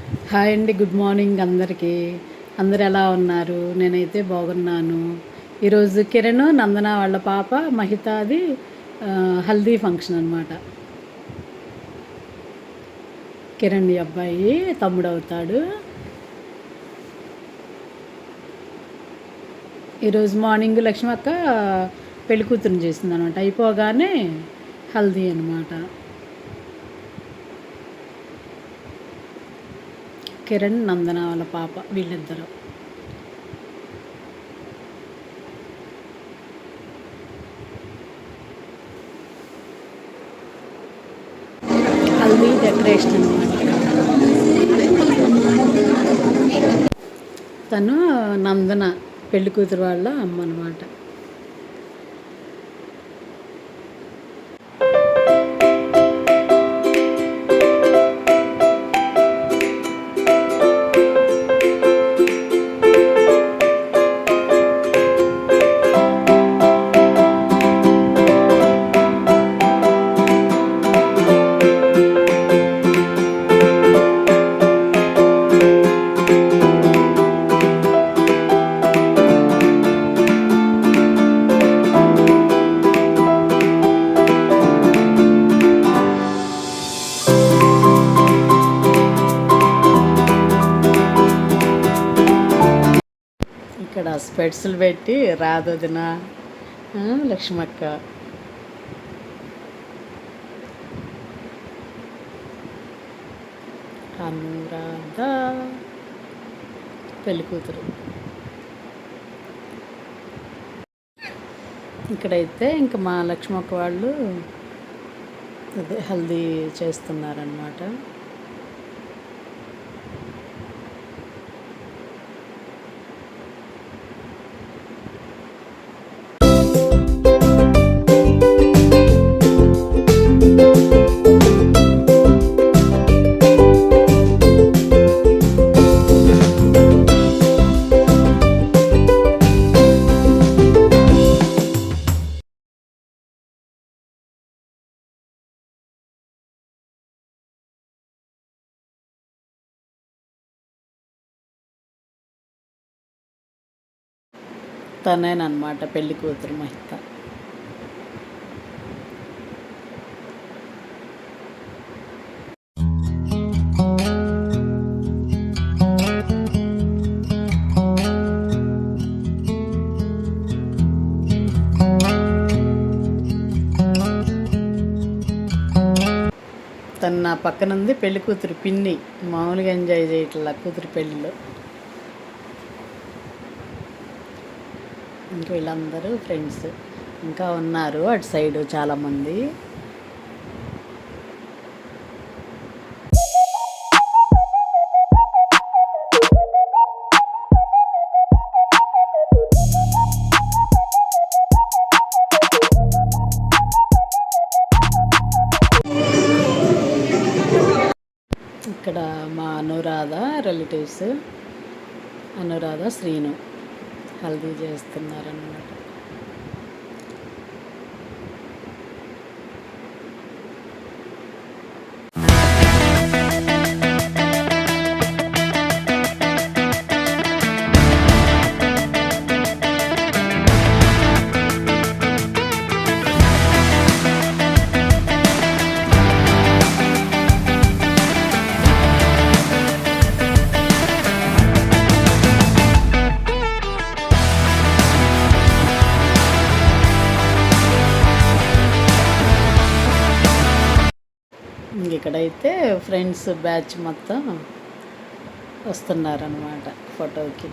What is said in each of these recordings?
Hi అండి. Good morning అందరికీ. అందరు ఎలా ఉన్నారు? నేనైతే బాగున్నాను. ఈరోజు కిరణ్, నందన వాళ్ళ పాప మహితాది హల్దీ ఫంక్షన్ అనమాట. కిరణ్ అబ్బాయి తమ్ముడవుతాడు. ఈరోజు మార్నింగ్ లక్ష్మక్క పెళ్లి కూతురుని చేసిందనమాట. అయిపోగానే హల్దీ అనమాట. కిరణ్, నందన వాళ్ళ పాప వీళ్ళిద్దరు. హల్దీ డెకరేషన్ అనమాట. తను నందన పెళ్లి కూతురు వాళ్ళ అమ్మ అనమాట. ఇక్కడ స్పెట్స్లు పెట్టి రాదొదిన లక్ష్మక్క. అనురాధ పెళ్లి కూతురు. ఇక్కడైతే ఇంకా మా లక్ష్మక్క వాళ్ళు అదే హల్దీ చేస్తున్నారనమాట. తనేనమాట పెళ్లి కూతురు మహిత. తను నా పక్కనుంది పెళ్లి కూతురు పిన్ని. మామూలుగా ఎంజాయ్ చేయట్లా కూతురు పెళ్ళిలో. ఇంక వీళ్ళందరూ ఫ్రెండ్స్ ఇంకా ఉన్నారు అటు సైడు చాలామంది. ఇక్కడ మా అనురాధ రిలేటివ్స్, అనురాధ శ్రీను హల్దీ చేస్తున్నారన్నమాట. ఇక్కడైతే ఫ్రెండ్స్ బ్యాచ్ మొత్తం వస్తున్నారన్నమాట ఫోటోకి.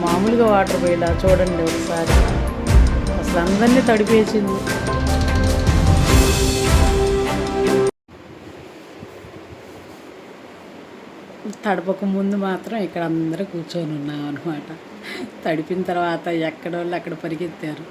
మామూలుగా వాటర్ పోయేలా చూడండి ఒకసారి. అసలు అందరినీ తడిపేసింది. తడపక ముందు మాత్రం ఇక్కడ అందరూ కూర్చొని ఉన్నాం అనమాట. తడిపిన తర్వాత ఎక్కడోళ్ళు అక్కడ పరిగెత్తారు.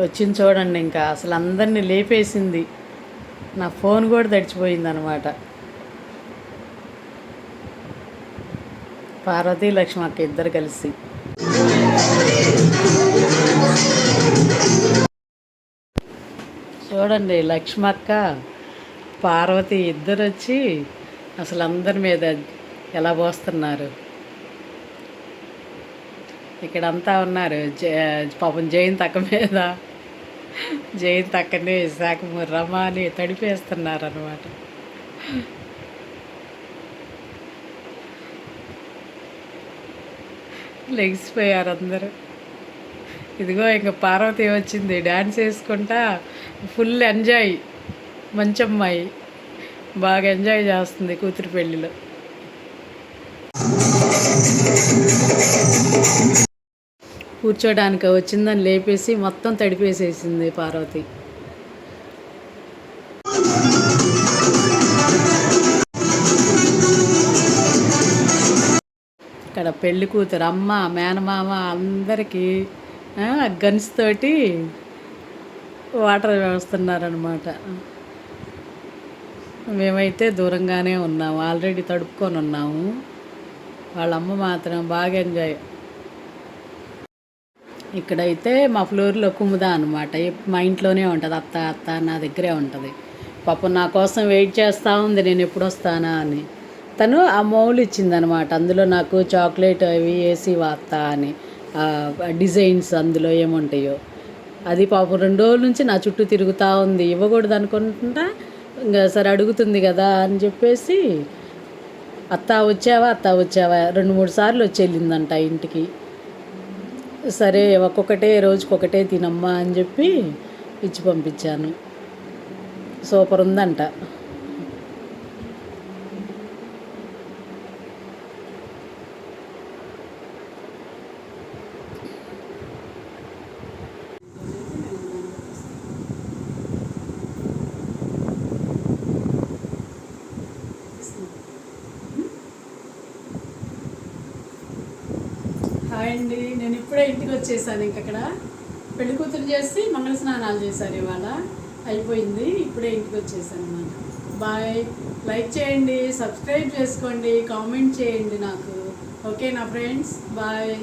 వచ్చింది చూడండి, ఇంకా అసలు అందరినీ లేపేసింది. నా ఫోన్ కూడా తడిచిపోయింది అనమాట. పార్వతీ లక్ష్మక్క ఇద్దరు కలిసి. చూడండి, లక్ష్మక్క పార్వతి ఇద్దరు వచ్చి అసలు అందరి మీద ఎలా పోస్తున్నారు. ఇక్కడంతా ఉన్నారు. పాపం జయంత్ అక్క మీద, జయంత్ అక్కని శాఖమూరి రమాని తడిపేస్తున్నారు అనమాట. లెగిసిపోయారు అందరూ. ఇదిగో ఇంకా పార్వతి వచ్చింది డ్యాన్స్ వేసుకుంటా, ఫుల్ ఎంజాయ్. మంచి అమ్మాయి, బాగా ఎంజాయ్ చేస్తుంది కూతురు పెళ్ళిలో. కూర్చోడానికి వచ్చిందని లేపేసి మొత్తం తడిపేసేసింది పార్వతి. ఇక్కడ పెళ్లి కూతురు అమ్మ, మేనమామ అందరికీ గన్స్ తోటి వాటర్ వేస్తున్నారనమాట. మేమైతే దూరంగానే ఉన్నాము, ఆల్రెడీ తడుపుకొని ఉన్నాము. వాళ్ళమ్మ మాత్రం బాగా ఎంజాయ్. ఇక్కడైతే మా ఫ్లోర్లో కుముదా అనమాట. మా ఇంట్లోనే ఉంటుంది, అత్త అత్త నా దగ్గరే ఉంటుంది. పాపం నా కోసం వెయిట్ చేస్తూ ఉంది, నేను ఎప్పుడు వస్తానా అని. తను ఆ మౌలు ఇచ్చిందనమాట. అందులో నాకు చాక్లెట్ అవి వేసి వాస్తా అని, డిజైన్స్ అందులో ఏముంటాయో. అది పాపం 2 రోజుల నుంచి నా చుట్టూ తిరుగుతూ ఉంది. ఇవ్వకూడదు అనుకుంటా, ఇంకా సరే అడుగుతుంది కదా అని చెప్పేసి, అత్త వచ్చావా 2-3 సార్లు వచ్చి వెళ్ళిందంట ఇంటికి. సరే ఒక్కొక్కటే రోజుకొకటే తినమ్మా అని చెప్పి ఇచ్చి పంపించాను. సూపర్ ఉందంట. హాయ్ అండి, నేను ఇప్పుడే ఇంటికి వచ్చేసాను. ఇంకక్కడ పెళ్లి కూతురు చేసి మంగళ స్నానాలు చేశారు ఇవాళ, అయిపోయింది. ఇప్పుడే ఇంటికి వచ్చేసాను అన్నమాట. బాయ్. లైక్ చేయండి, సబ్స్క్రైబ్ చేసుకోండి, కామెంట్ చేయండి నాకు. ఓకే నా ఫ్రెండ్స్, బాయ్.